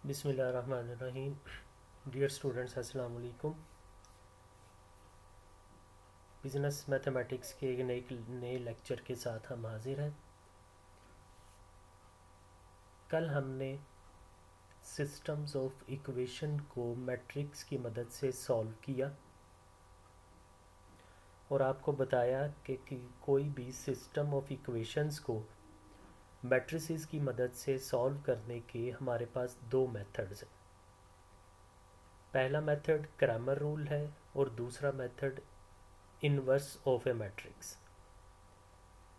बिस्मिल्लाहिर्रहमानिर्रहीम। Dear students, अस्सलाम वालेकुम। बिज़नेस मैथमेटिक्स के एक नए लेक्चर के साथ हम हाजिर हैं। कल हमने सिस्टम्स ऑफ इक्वेशन को मैट्रिक्स की मदद से सॉल्व किया और आपको बताया कि कोई भी सिस्टम ऑफ इक्वेशंस को मैट्रिसेस की मदद से सॉल्व करने के हमारे पास दो मेथड्स हैं। पहला मेथड क्रैमर रूल है और दूसरा method inverse of a matrix.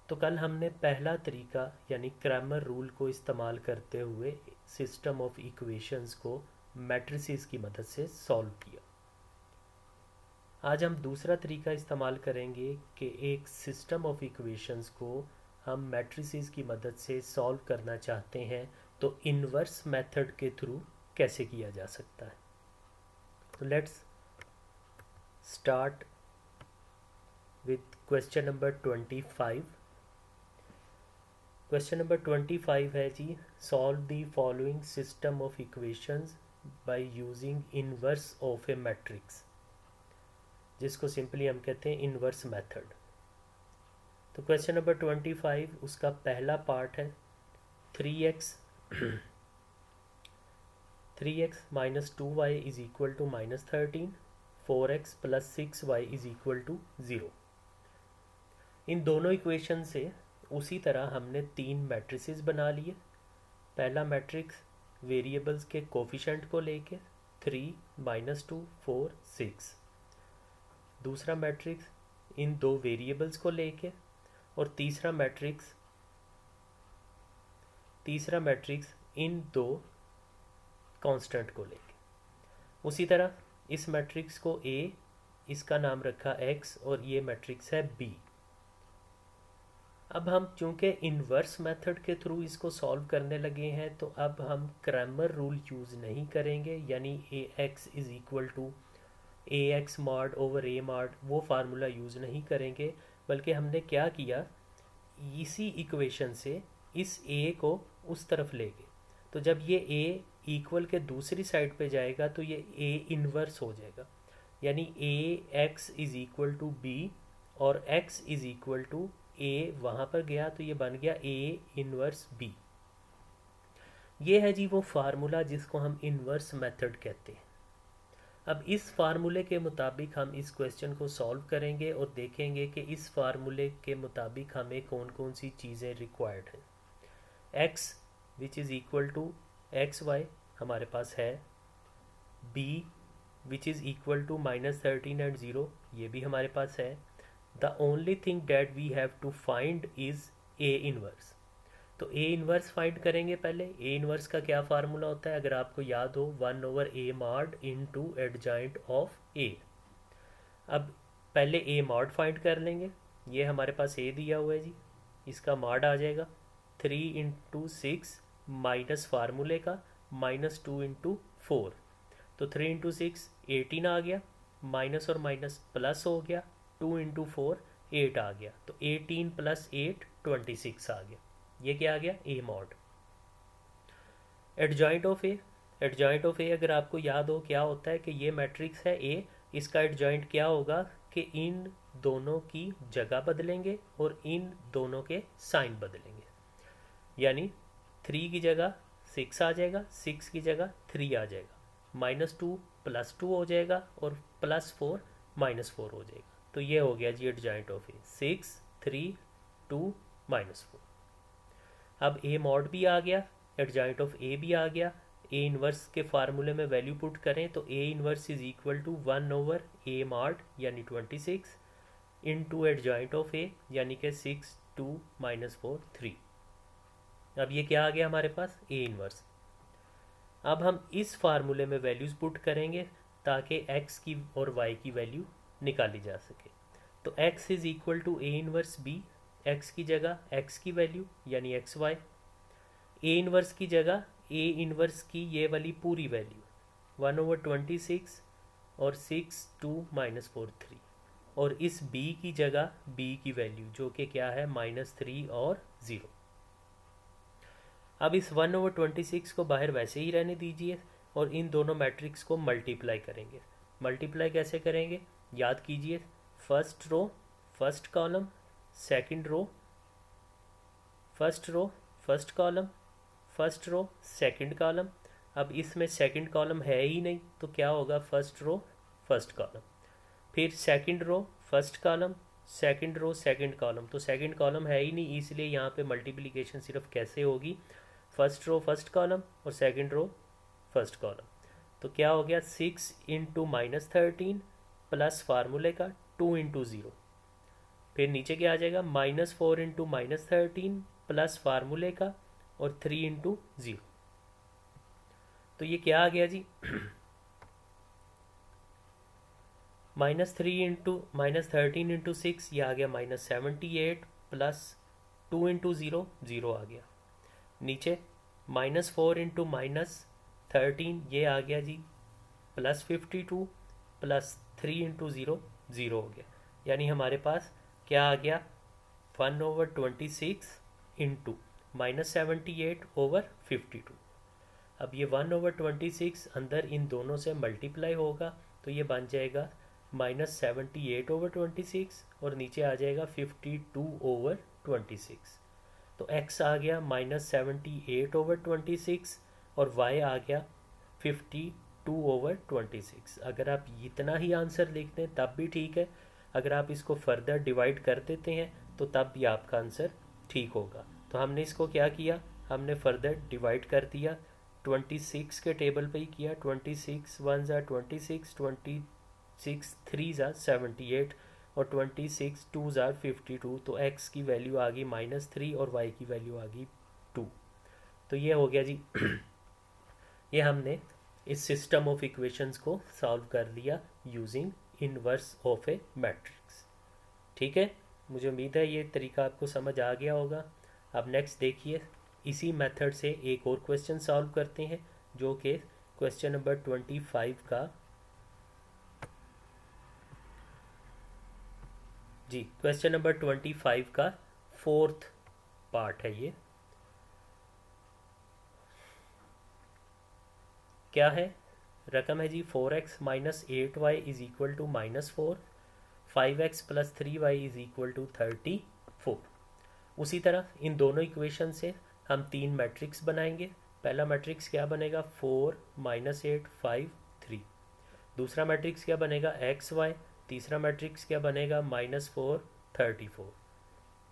तो कल हमने पहला तरीका यानी क्रैमर रूल को इस्तेमाल करते हुए सिस्टम ऑफ इक्वेशंस को मैट्रिसेस की मदद से सॉल्व किया। आज हम दूसरा तरीका इस्तेमाल करेंगे कि एक सिस्टम ऑफ इक्वेशंस को हम मैट्रिसेस की मदद से सॉल्व करना चाहते हैं तो इन्वर्स मेथड के थ्रू कैसे किया जा सकता है। तो let's start with question number 25। Question number 25 है जी, solve the following system of equations by using inverse of a matrix, जिसको सिंपली हम कहते हैं इन्वर्स मेथड। तो क्वेश्चन नंबर 25 उसका पहला पार्ट है 3x 3x minus 2y is equal to -13, 4x plus 6y is equal to 0। इन दोनों इक्वेशन से उसी तरह हमने तीन मैट्रिसेस बना लिए। पहला मैट्रिक्स वेरिएबल्स के कोफिशेंट को लेके 3, -2, 4, 6। दूसरा मैट्रिक्स इन दो वेरिएबल्स को लेके और तीसरा मैट्रिक्स इन दो कांस्टेंट को लेके। उसी तरह इस मैट्रिक्स को A, इसका नाम रखा x और ये मैट्रिक्स है B। अब हम चूंकि इन्वर्स मेथड के थ्रू इसको सॉल्व करने लगे हैं तो अब हम क्रैमर रूल यूज़ नहीं करेंगे, यानी ax is equal to ax mod over a mod वो फार्मूला यूज़ नहीं करेंगे। बल्कि हमने क्या किया, इसी इक्वेशन से इस a को उस तरफ ले गए। तो जब ये a इक्वल के दूसरी साइड पे जाएगा तो ये a इन्वर्स हो जाएगा, यानी ax is equal to b और x is equal to a वहाँ पर गया तो ये बन गया a इन्वर्स b। ये है जी वो फार्मूला जिसको हम इन्वर्स मेथड कहते हैं। अब इस फार्मूले के मुताबिक हम इस क्वेश्चन को सॉल्व करेंगे और देखेंगे कि इस फार्मूले के मुताबिक हमें कौन कौन सी चीज़ें रिक्वायर्ड हैं। x which is equal to X Y हमारे पास है, b which is equal to -13 and 0 ये भी हमारे पास है। The only thing that we have to find is A inverse. तो A इन्वर्स फाइंड करेंगे पहले। A इन्वर्स का क्या फार्मूला होता है, अगर आपको याद हो 1/a mod into adjoint of A। अब पहले A मॉड फाइंड कर लेंगे। ये हमारे पास A दिया हुआ है जी, इसका मॉड आ जाएगा 3 इंटू 6 माइनस फार्मूले का -2 इंटू 4। तो 3 इंटू 6 18 आ गया, माइनस और माइनस प्लस हो गया, 2 इंटू 4 8 आ गया, तो 18 प्लस 8 26 आ गया। ये क्या आ गया, ए मॉड। एडजॉइंट ऑफ ए अगर आपको याद हो क्या होता है कि ये मैट्रिक्स है ए, इसका एडजॉइंट क्या होगा कि इन दोनों की जगह बदलेंगे और इन दोनों के साइन बदलेंगे। यानी 3 की जगह 6 आ जाएगा, 6 की जगह 3 आ जाएगा, -2 +2 हो जाएगा और +4 -4 हो जाएगा। तो ये हो गया जी एडजॉइंट ऑफ ए, 6 3 2 -4। अब ए मॉड भी आ गया, एडजॉइंट ऑफ ए भी आ गया। ए इन्वर्स के फार्मूले में वैल्यू पुट करें तो A inverse is equal to 1/a mod यानी 26 इनटू एडजॉइंट ऑफ ए यानी कि 6 2 -4 3। अब ये क्या आ गया हमारे पास, ए इन्वर्स। अब हम इस फार्मूले में वैल्यूज़ पुट करेंगे ताकि x की और y की वैल्यू निकाली जा सके। तो x is equal to A inverse b, x की जगह x की वैल्यू यानी एक्स वाई, ए इन्वर्स की जगह ए इन्वर्स की ये वाली पूरी वैल्यू 1/26 और 6 2 -4 3, और इस b की जगह b की वैल्यू जो कि क्या है -3 और 0। अब इस 1/26 को बाहर वैसे ही रहने दीजिए और इन दोनों मैट्रिक्स को मल्टीप्लाई करेंगे। मल्टीप्लाई कैसे करेंगे, याद कीजिए, first row first column, second row first column, first row second column. अब इसमें सेकंड कॉलम है ही नहीं तो क्या होगा, फर्स्ट रो फर्स्ट कॉलम, फिर second row first column, second row second column. तो सेकंड कॉलम है ही नहीं, इसलिए यहाँ पे मल्टीप्लिकेशन सिर्फ कैसे होगी, फर्स्ट रो फर्स्ट कॉलम और सेकंड रो फर्स्ट कॉलम। तो क्या हो गया, 6 इंटू -13 प्लस फार्मूले का 2 इंटू 0, फिर नीचे क्या आ जाएगा, -4 इंटू -13 प्लस फार्मूले का और 3 इंटू 0। तो ये क्या आ गया जी, -3 इंटू -13 इंटू 6, ये आ गया -78 प्लस 2 इंटू 0, 0 आ गया। नीचे -4 इंटू -13, ये आ गया जी +52 प्लस 3 इंटू 0, 0 हो गया। यानी हमारे पास क्या आ गया, 1/26 इंटू -78/52। अब ये 1/26 अंदर इन दोनों से मल्टीप्लाई होगा तो ये बन जाएगा -78/26 और नीचे आ जाएगा 52/26। तो x आ गया -78/26 और y आ गया 52/26। अगर आप इतना ही आंसर लिख दें तब भी ठीक है, अगर आप इसको फर्दर डिवाइड कर देते हैं तो तब भी आपका आंसर ठीक होगा। तो हमने इसको क्या किया, हमने फर्दर डिवाइड कर दिया, 26 के टेबल पे ही किया, 26 1 ज़ा 26, 26 3 ज़ा 78 और 26 2 ज़ा 52। तो x की वैल्यू आ गई -3 और y की वैल्यू आ गई 2। तो ये हो गया जी ये हमने इस सिस्टम ऑफ इक्वेशंस को सॉल्व कर लिया using inverse of a matrix. ठीक है, मुझे उम्मीद है ये तरीका आपको समझ आ गया होगा। अब नेक्स्ट देखिए, इसी मेथड से एक और क्वेश्चन सॉल्व करते हैं जो कि क्वेश्चन नंबर 25 का जी, क्वेश्चन नंबर 25 का 4th पार्ट है। ये क्या है, रकम है जी 4x माइनस 8y is equal to -4, 5x प्लस 3y इज इक्वल टू 34। उसी तरह इन दोनों इक्वेशन से हम 3 मैट्रिक्स बनाएंगे। पहला मैट्रिक्स क्या बनेगा, 4 -8 5 3। दूसरा मैट्रिक्स क्या बनेगा, XY। तीसरा मैट्रिक्स क्या बनेगा, -4 34।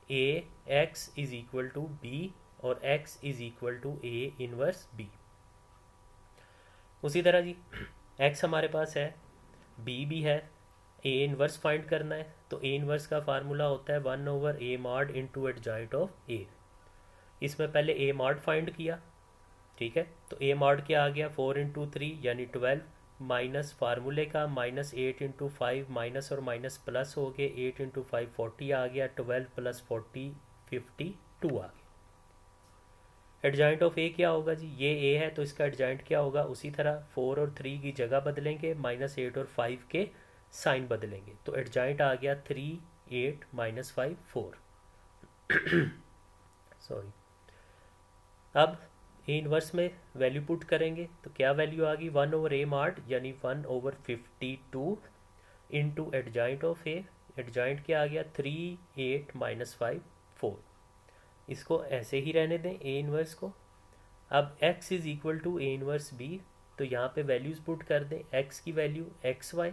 A x is equal to B और x is equal to A inverse B। उसी तरह जी x हमारे पास है, B भी है, A इनवर्स फाइंड करना है। तो A इनवर्स का फार्मूला होता है 1/A mod into adjoint of A। इसमें पहले A mod फाइंड किया, ठीक है। तो A mod क्या आ गया, 4 इंटू 3 यानी 12 माइनस फार्मूले का -8 इंटू 5, माइनस और माइनस प्लस हो गए, 8 इंटू 5 40 आ गया, 12 प्लस 40 52 आ गया। एडजॉइंट ऑफ ए क्या होगा जी, ये ए है तो इसका एडजॉइंट क्या होगा, उसी तरह 4 और 3 की जगह बदलेंगे, -8 और 5 के साइन बदलेंगे। तो एडजॉइंट आ गया 3 8 -5 4 सॉरी। अब ए इनवर्स में वैल्यू पुट करेंगे तो क्या वैल्यू आ गई, 1/A mod यानी 1/52 into adjoint of A. Adjoint क्या आ गया, 3 8 -5 4। इसको ऐसे ही रहने दें ए इनवर्स को। अब x is equal to A inverse B, तो यहाँ पे वैल्यूज पुट कर दें, x की वैल्यू XY,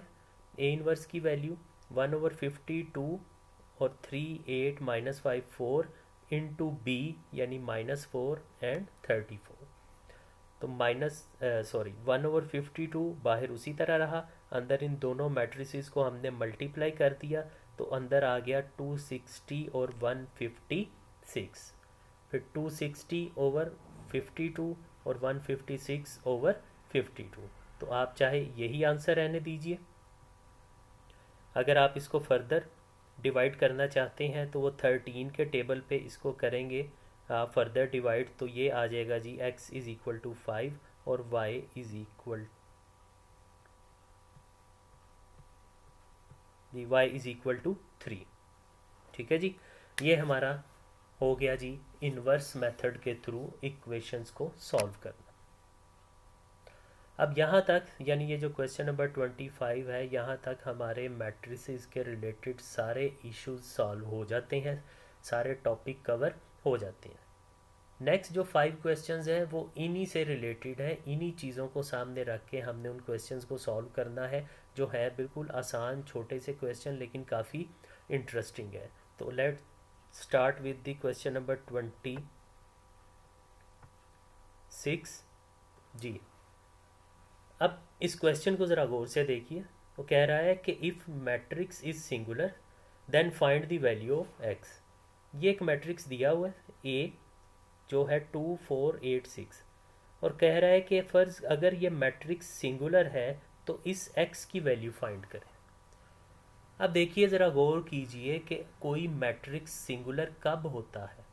ए इनवर्स की वैल्यू 1/52 और 3 8 -5 4 इंटू बी यानी -4 एंड 34। तो 1/52 बाहर उसी तरह रहा, अंदर इन दोनों मैट्रिसेस को हमने मल्टीप्लाई कर दिया तो अंदर आ गया 260 और 156, फिर 260/52 और 156/52। तो आप चाहे यही आंसर रहने दीजिए। अगर आप इसको फर्दर डिवाइड करना चाहते हैं तो वो 13 के टेबल पे इसको करेंगे फर्दर डिवाइड, तो ये आ जाएगा जी x इज इक्वल टू 5 और y इज इक्वल टू 3। ठीक है जी, ये हमारा हो गया जी इन्वर्स मेथड के थ्रू इक्वेशंस को सॉल्व करना। अब यहाँ तक यानी ये जो क्वेश्चन नंबर 25 है, यहाँ तक हमारे मैट्रिसेस के रिलेटेड सारे इश्यूज सॉल्व हो जाते हैं, सारे टॉपिक कवर हो जाते हैं। नेक्स्ट जो 5 क्वेश्चंस हैं वो इन्हीं से रिलेटेड है, इन्हीं चीज़ों को सामने रख के हमने उन क्वेश्चंस को सॉल्व करना है, जो है बिल्कुल आसान छोटे से क्वेश्चन लेकिन काफ़ी इंटरेस्टिंग है। तो let start with the question number 26 जी। अब इस क्वेश्चन को ज़रा गौर से देखिए। वो कह रहा है कि if matrix is singular then find the value of X. ये एक मैट्रिक्स दिया हुआ है ए जो है 2 4 8 6 और कह रहा है कि फ़र्ज़ अगर ये मैट्रिक्स सिंगुलर है तो इस एक्स की वैल्यू फाइंड करें। अब देखिए ज़रा गौर कीजिए कि कोई मैट्रिक्स सिंगुलर कब होता है।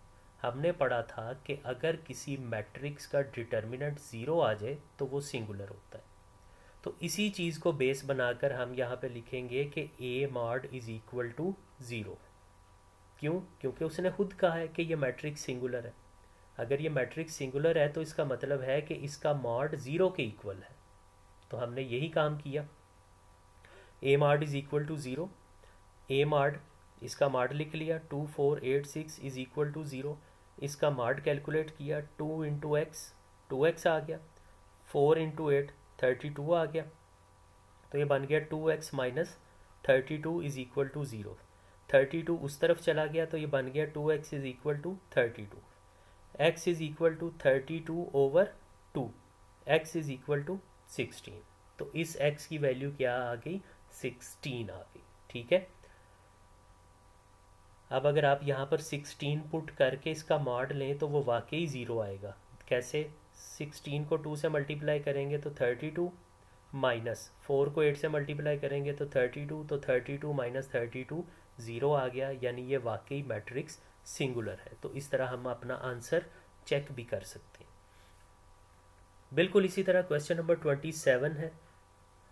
हमने पढ़ा था कि अगर किसी मैट्रिक्स का डिटर्मिनेंट ज़ीरो आ जाए तो वो सिंगुलर होता है। तो इसी चीज़ को बेस बनाकर हम यहाँ पे लिखेंगे कि A mod is equal to zero. क्यों? क्योंकि उसने खुद कहा है कि ये मैट्रिक्स सिंगुलर है। अगर ये मैट्रिक्स सिंगुलर है तो इसका मतलब है कि इसका मॉड ज़ीरो के इक्वल है। तो हमने यही काम किया। A mod is equal to zero, A mod इसका मॉड लिख लिया 2 4 8 6 इज़ इक्वल टू ज़ीरो। इसका मॉड कैलकुलेट किया 2 इंटू एक्स, 2x आ गया, 4 इंटू 8 32 आ गया। तो ये बन गया 2x minus 32 is equal to zero. 32 उस तरफ चला गया तो ये बन गया 2x is equal to 32। x is equal to 32 over 2, x is equal to 16। तो इस x की वैल्यू क्या आ गई? 16 आ गई। ठीक है। अब अगर आप यहाँ पर 16 पुट करके इसका मॉड लें तो वो वाकई ज़ीरो आएगा। कैसे? 16 को 2 से मल्टीप्लाई करेंगे तो 32 माइनस 4 को 8 से मल्टीप्लाई करेंगे तो 32, तो 32 माइनस 32 ज़ीरो आ गया, यानी ये वाकई मैट्रिक्स सिंगुलर है। तो इस तरह हम अपना आंसर चेक भी कर सकते हैं। बिल्कुल इसी तरह क्वेश्चन नंबर 27 है।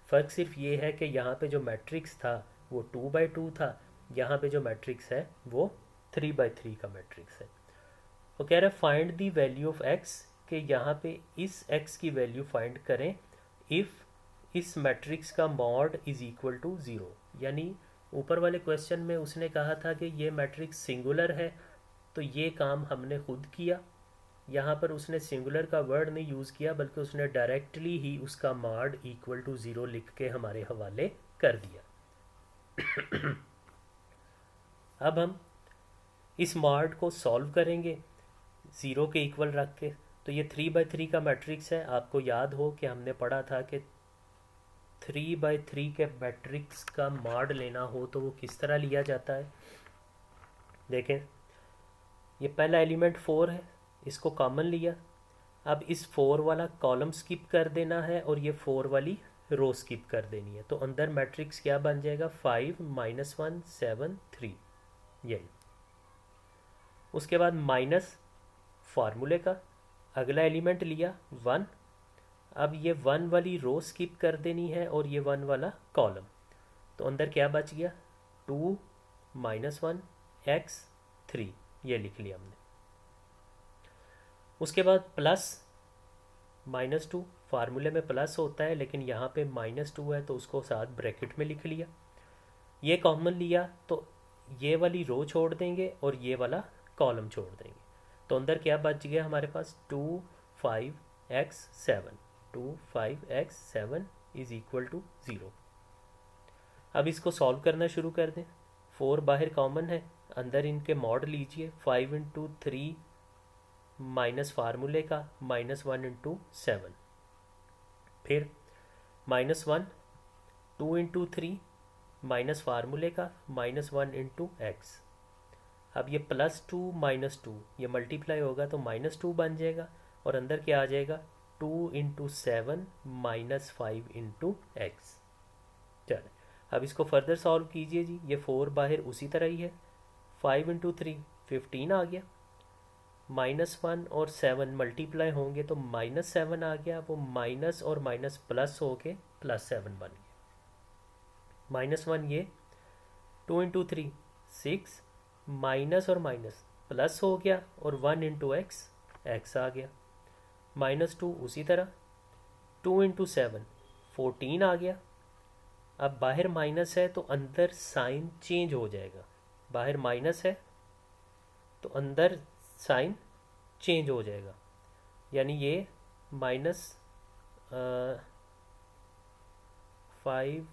फ़र्क सिर्फ ये है कि यहाँ पे जो मैट्रिक्स था वो 2/2 था, यहाँ पे जो मैट्रिक्स है वो 3/3 का मैट्रिक्स है। वो कह रहा है find the value of x, कि यहाँ पे इस एक्स की वैल्यू फाइंड करें इफ़ इस मैट्रिक्स का mod is equal to zero. यानी ऊपर वाले क्वेश्चन में उसने कहा था कि ये मैट्रिक्स सिंगुलर है, तो ये काम हमने खुद किया। यहाँ पर उसने सिंगुलर का वर्ड नहीं यूज़ किया बल्कि उसने डायरेक्टली ही उसका मॉड इक्वल टू ज़ीरो लिख के हमारे हवाले कर दिया। अब हम इस मॉड को सॉल्व करेंगे ज़ीरो के इक्वल रख के। तो ये 3/3 का मैट्रिक्स है। आपको याद हो कि हमने पढ़ा था कि 3/3 के मैट्रिक्स का मॉड लेना हो तो वो किस तरह लिया जाता है। देखें, ये पहला एलिमेंट 4 है, इसको कॉमन लिया। अब इस 4 वाला कॉलम स्किप कर देना है और ये 4 वाली रो स्किप कर देनी है। तो अंदर मैट्रिक्स क्या बन जाएगा? 5 -1 7 3। यही। उसके बाद माइनस फार्मूले का अगला एलिमेंट लिया 1। अब ये 1 वाली रो स्किप कर देनी है और ये 1 वाला कॉलम। तो अंदर क्या बच गया? 2 -1 x 3, ये लिख लिया हमने। उसके बाद प्लस -2, फार्मूले में प्लस होता है लेकिन यहाँ पे -2 है तो उसको साथ ब्रैकेट में लिख लिया। ये कॉमन लिया तो ये वाली रो छोड़ देंगे और ये वाला कॉलम छोड़ देंगे। तो अंदर क्या बच गया हमारे पास? 2 5 x 7, 2 5 x 7 is equal to 0। अब इसको सॉल्व करना शुरू कर दें। 4 बाहर कॉमन है, अंदर इनके मॉड लीजिए। 5 इंटू 3 माइनस फार्मूले का -1 इंटू 7, फिर -1, 2 इंटू 3 माइनस फार्मूले का -1 इंटू एक्स। अब ये +2 -2 ये मल्टीप्लाई होगा तो -2 बन जाएगा और अंदर क्या आ जाएगा? 2 इंटू 7 -5 इंटू एक्स। चलो अब इसको फर्दर सॉल्व कीजिए जी। ये 4 बाहर उसी तरह ही है। 5 इंटू 3 15 आ गया। -1 और 7 मल्टीप्लाई होंगे तो -7 आ गया। वो माइनस और माइनस प्लस होके +7 बन गया। -1 ये, 2 इंटू 3 6, माइनस और माइनस प्लस हो गया और 1 इंटू एक्स एक्स आ गया। -2 उसी तरह, 2 इंटू 7 14 आ गया। अब बाहर माइनस है तो अंदर साइन चेंज हो जाएगा, बाहर माइनस है तो अंदर साइन चेंज हो जाएगा, यानी ये -5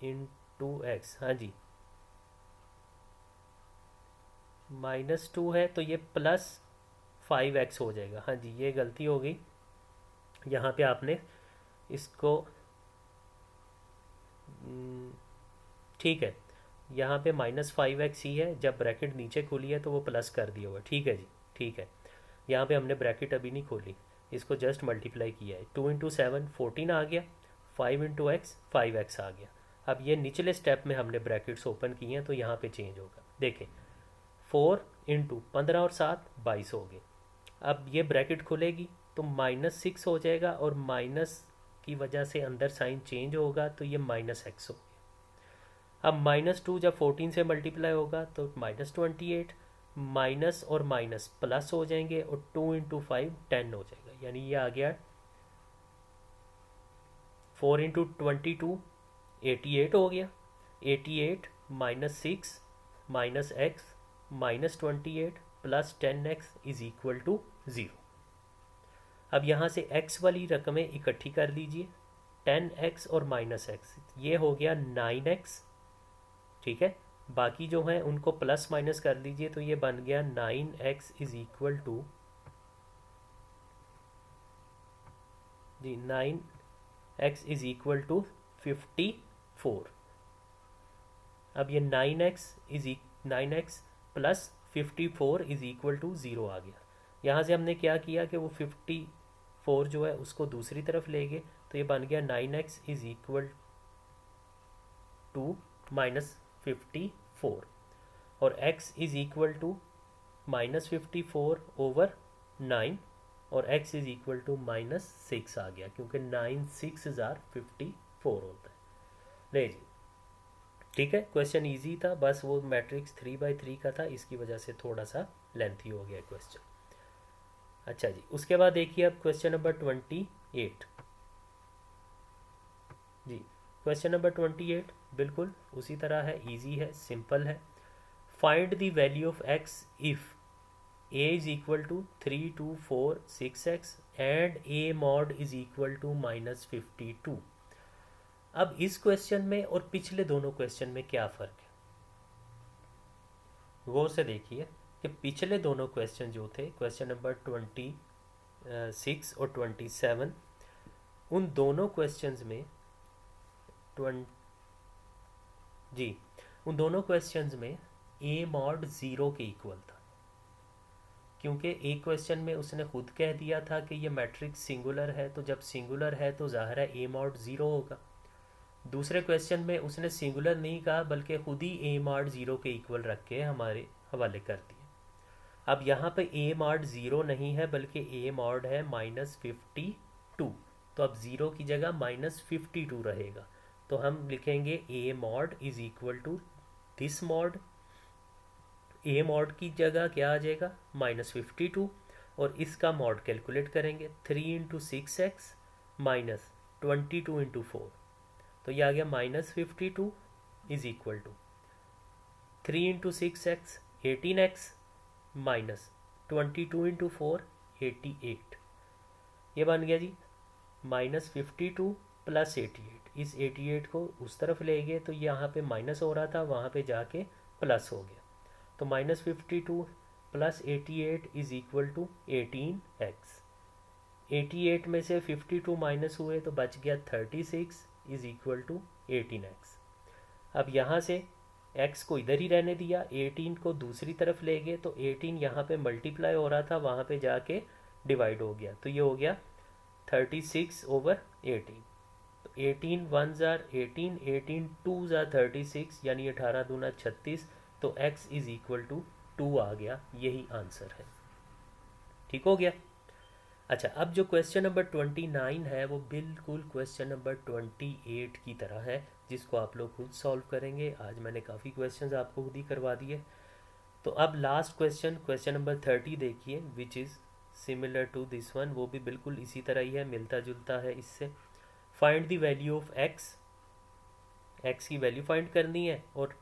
इंटू एक्स, हाँ जी -2 है तो ये +5x हो जाएगा। हाँ जी ये गलती हो गई, यहाँ पे आपने इसको ठीक है, यहाँ पे -5x ही है, जब ब्रैकेट नीचे खुली है तो वो प्लस कर दिया हुआ, ठीक है जी ठीक है। यहाँ पे हमने ब्रैकेट अभी नहीं खोली, इसको जस्ट मल्टीप्लाई किया है। 2 इंटू 7 14 आ गया, 5 इंटू एक्स 5x आ गया। अब ये निचले स्टेप में हमने ब्रैकेट्स ओपन किए हैं तो यहाँ पे चेंज होगा। देखें 4 इंटू 15 और 7 22 हो गए। अब ये ब्रैकेट खुलेगी तो -6 हो जाएगा और माइनस की वजह से अंदर साइन चेंज होगा तो ये -x हो गया। अब -2 जब 14 से मल्टीप्लाई होगा तो -28, माइनस और माइनस प्लस हो जाएंगे और 2 इंटू 5 10 हो जाएगा, यानी ये आ गया 4 इंटू 22 88 हो गया। 88 -6 -x -28 plus 10x is equal to 0। अब यहाँ से x वाली रकमें इकट्ठी कर लीजिए, 10x और -x, ये हो गया 9x, ठीक है। बाकी जो हैं उनको प्लस माइनस कर लीजिए तो ये बन गया 9x इज इक्वल टू जी 9x इज इक्वल टू 54। अब ये 9x plus 54 is equal to 0 आ गया। यहाँ से हमने क्या किया कि वो 54 जो है उसको दूसरी तरफ ले गए तो ये बन गया 9x इज इक्वल टू -54 और x is equal to -54 over 9 और x इज इक्वल टू -6 आ गया, क्योंकि 9 6 54 होता है। नहीं जी ठीक है, क्वेश्चन इजी था, बस वो मैट्रिक्स 3x3 का था, इसकी वजह से थोड़ा सा लेंथी हो गया क्वेश्चन। अच्छा जी, उसके बाद देखिए अब क्वेश्चन नंबर 28 जी। क्वेश्चन नंबर 28 बिल्कुल उसी तरह है, इजी है, सिंपल है। Find the value of x if a is equal to 3 2 4 6x and a mod is equal to -52। अब इस क्वेश्चन में और पिछले दोनों क्वेश्चन में क्या फ़र्क है, गौर से देखिए कि पिछले दोनों क्वेश्चन जो थे, क्वेश्चन नंबर 26 और 27, उन दोनों क्वेश्चंस में उन दोनों क्वेश्चंस में a मॉड 0 के इक्वल था, क्योंकि एक क्वेश्चन में उसने खुद कह दिया था कि ये मैट्रिक्स सिंगुलर है, तो जब सिंगुलर है तो ज़ाहिर है a मॉड 0 होगा। दूसरे क्वेश्चन में उसने सिंगुलर नहीं कहा बल्कि खुद ही a मॉड 0 के इक्वल रख के हमारे हवाले कर दिए। अब यहाँ पे a मॉड 0 नहीं है बल्कि a मॉड है -52, तो अब 0 की जगह -52 रहेगा, तो हम लिखेंगे a mod is equal to this mod. a mod की जगह क्या आ जाएगा -52 और इसका मॉड कैलकुलेट करेंगे 3 इंटू 6x -22 इंटू 4, तो ये आ गया -52 is equal to 3 into 6x 18x -22 into 4 88, ये बन गया जी -52 प्लस 88। इस 88 को उस तरफ ले गए तो यहाँ पे माइनस हो रहा था, वहाँ पे जाके प्लस हो गया, तो -52 plus 88 is equal to 18x। 88 में से 52 माइनस हुए तो बच गया 36 इज इक्वल टू 18x। अब यहाँ से x को इधर ही रहने दिया, 18 को दूसरी तरफ ले गए तो 18 यहाँ पे मल्टीप्लाई हो रहा था, वहाँ पे जाके डिवाइड हो गया, तो ये हो गया 36 ओवर 18। तो 18 1 ज़ार 18, 18 2 ज़ार 36, यानी 18 दूना 36, तो x इज इक्वल टू 2 आ गया, यही आंसर है। ठीक हो गया। अच्छा, अब जो क्वेश्चन नंबर 29 है वो बिल्कुल क्वेश्चन नंबर 28 की तरह है, जिसको आप लोग खुद सॉल्व करेंगे। आज मैंने काफ़ी क्वेश्चंस आपको खुद ही करवा दिए। तो अब लास्ट क्वेश्चन, क्वेश्चन नंबर 30 देखिए, which is similar to this one, वो भी बिल्कुल इसी तरह ही है, मिलता जुलता है इससे। Find the value of x, x की वैल्यू फाइंड करनी है, और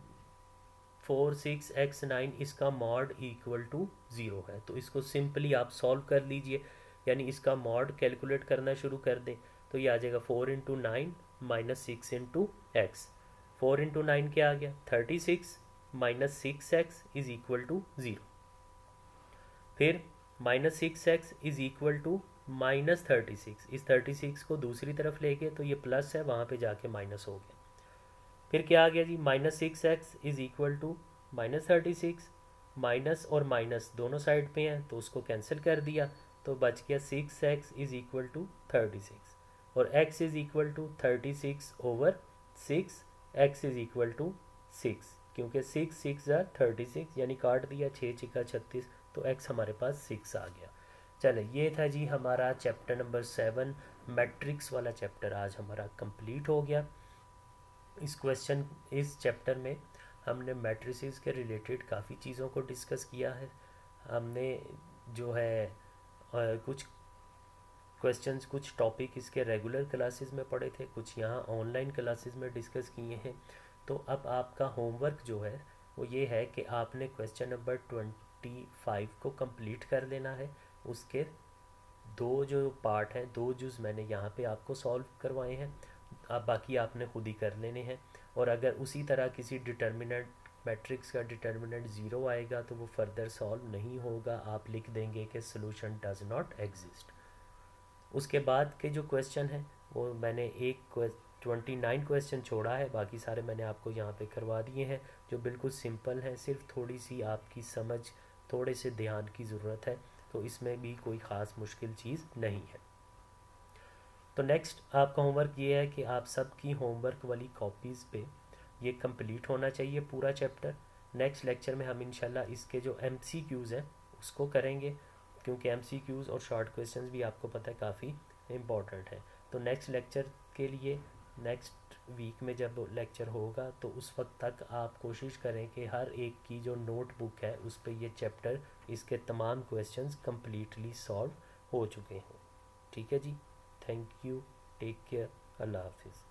4 6 x 9 इसका मॉड इक्वल टू 0 है। तो इसको सिंपली आप सॉल्व कर लीजिए, यानी इसका मॉड कैलकुलेट करना शुरू कर दें। तो ये आ जाएगा 4 × 9 माइनस 6 × x। 4 × 9 क्या आ गया, 36 minus 6x is equal to 0। फिर minus 6x is equal to minus 36, इस 36 को दूसरी तरफ ले गए तो ये प्लस है, वहाँ पे जाके माइनस हो गया। फिर क्या आ गया जी, minus 6x is equal to minus 36, minus और माइनस दोनों साइड पे हैं तो उसको कैंसिल कर दिया, तो बच गया 6x इज इक्वल टू 36, और x is equal to 36/6, x is equal to 6, क्योंकि 6 6 ज़ा 36, यानी काट दिया 6 6 36, तो x हमारे पास 6 आ गया। चले, ये था जी हमारा चैप्टर नंबर 7, मैट्रिक्स वाला चैप्टर आज हमारा कंप्लीट हो गया। इस चैप्टर में हमने मैट्रिसेस के रिलेटेड काफ़ी चीज़ों को डिस्कस किया है। हमने जो है कुछ क्वेश्चंस, कुछ टॉपिक इसके रेगुलर क्लासेस में पढ़े थे, कुछ यहाँ ऑनलाइन क्लासेस में डिस्कस किए हैं। तो अब आपका होमवर्क जो है वो ये है कि आपने क्वेश्चन नंबर 25 को कंप्लीट कर लेना है। उसके दो जो पार्ट हैं, दो जुज़ मैंने यहाँ पे आपको सॉल्व करवाए हैं, आप बाकी आपने खुद ही कर लेने हैं। और अगर उसी तरह किसी डिटर्मिनेंट मैट्रिक्स का डिटर्मिनेंट ज़ीरो आएगा तो वो फर्दर सॉल्व नहीं होगा, आप लिख देंगे कि सोल्यूशन डज नॉट एग्जिस्ट। उसके बाद के जो क्वेश्चन हैं वो मैंने 29 क्वेश्चन छोड़ा है, बाकी सारे मैंने आपको यहाँ पे करवा दिए हैं, जो बिल्कुल सिंपल हैं, सिर्फ थोड़ी सी आपकी समझ, थोड़े से ध्यान की ज़रूरत है, तो इसमें भी कोई ख़ास मुश्किल चीज़ नहीं है। तो नेक्स्ट आपका होमवर्क ये है कि आप सबकी होमवर्क वाली कॉपीज़ पे ये कंप्लीट होना चाहिए पूरा चैप्टर। नेक्स्ट लेक्चर में हम इंशाल्लाह इसके जो MCQs हैं उसको करेंगे, क्योंकि MCQs और शॉर्ट क्वेश्चंस भी आपको पता है काफ़ी इम्पॉर्टेंट है। तो नेक्स्ट लेक्चर के लिए नेक्स्ट वीक में जब लेक्चर होगा तो उस वक्त तक आप कोशिश करें कि हर एक की जो नोटबुक है उस पर ये चैप्टर, इसके तमाम क्वेश्चंस कम्प्लीटली सॉल्व हो चुके हों। ठीक है जी, थैंक यू, टेक केयर, अल्लाह हाफिज़।